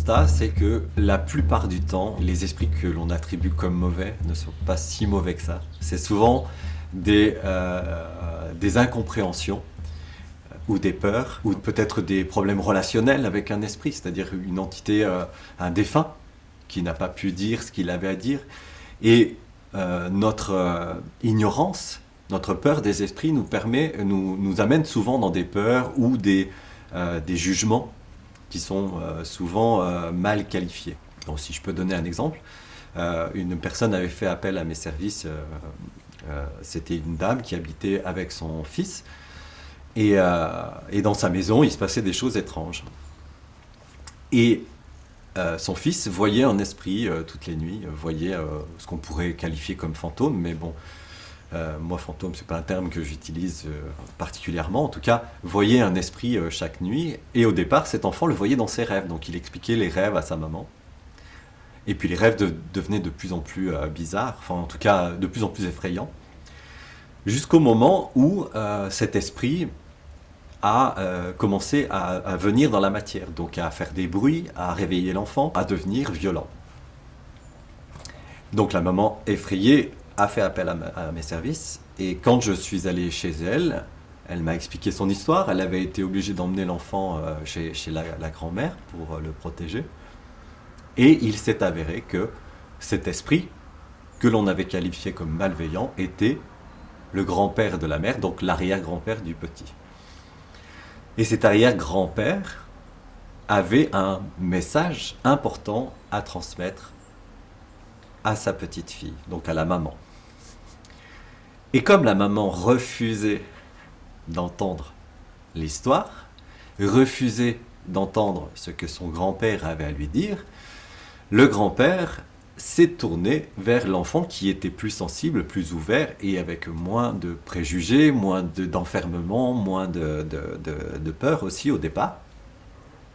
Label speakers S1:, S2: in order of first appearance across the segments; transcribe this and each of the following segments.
S1: constat, c'est que la plupart du temps, les esprits que l'on attribue comme mauvais ne sont pas si mauvais que ça. C'est souvent des incompréhensions ou des peurs, ou peut-être des problèmes relationnels avec un esprit, c'est-à-dire une entité, un défunt, qui n'a pas pu dire ce qu'il avait à dire. Et notre ignorance, notre peur des esprits nous amène souvent dans des peurs ou des jugements qui sont souvent mal qualifiés. Donc, si je peux donner un exemple, une personne avait fait appel à mes services, c'était une dame qui habitait avec son fils, et dans sa maison, il se passait des choses étranges. Et son fils voyait un esprit toutes les nuits, voyait ce qu'on pourrait qualifier comme fantôme, mais bon, moi fantôme c'est pas un terme que j'utilise particulièrement, en tout cas voyait un esprit chaque nuit, et au départ cet enfant le voyait dans ses rêves, donc il expliquait les rêves à sa maman, et puis les rêves devenaient de plus en plus bizarres, enfin en tout cas de plus en plus effrayants, jusqu'au moment où cet esprit a commencé à venir dans la matière, donc à faire des bruits, à réveiller l'enfant, à devenir violent. Donc la maman, effrayée, a fait appel à mes services, et quand je suis allé chez elle, elle m'a expliqué son histoire. Elle avait été obligée d'emmener l'enfant chez la grand-mère pour le protéger, et il s'est avéré que cet esprit, que l'on avait qualifié comme malveillant, était le grand-père de la mère, donc l'arrière-grand-père du petit. Et cet arrière-grand-père avait un message important à transmettre à sa petite fille, donc à la maman. Et comme la maman refusait d'entendre l'histoire, refusait d'entendre ce que son grand-père avait à lui dire, le grand-père s'est tourné vers l'enfant qui était plus sensible, plus ouvert, et avec moins de préjugés, moins d'enfermement, moins de peur aussi au départ.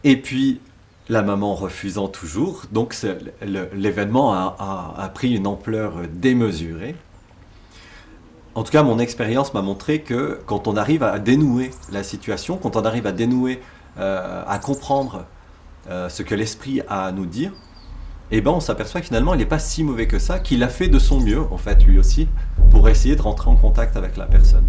S1: Et puis, la maman refusant toujours, donc l'événement a pris une ampleur démesurée. En tout cas, mon expérience m'a montré que quand on arrive à dénouer la situation, quand on arrive à comprendre ce que l'esprit a à nous dire, et ben on s'aperçoit que finalement il n'est pas si mauvais que ça, qu'il a fait de son mieux, en fait, lui aussi, pour essayer de rentrer en contact avec la personne.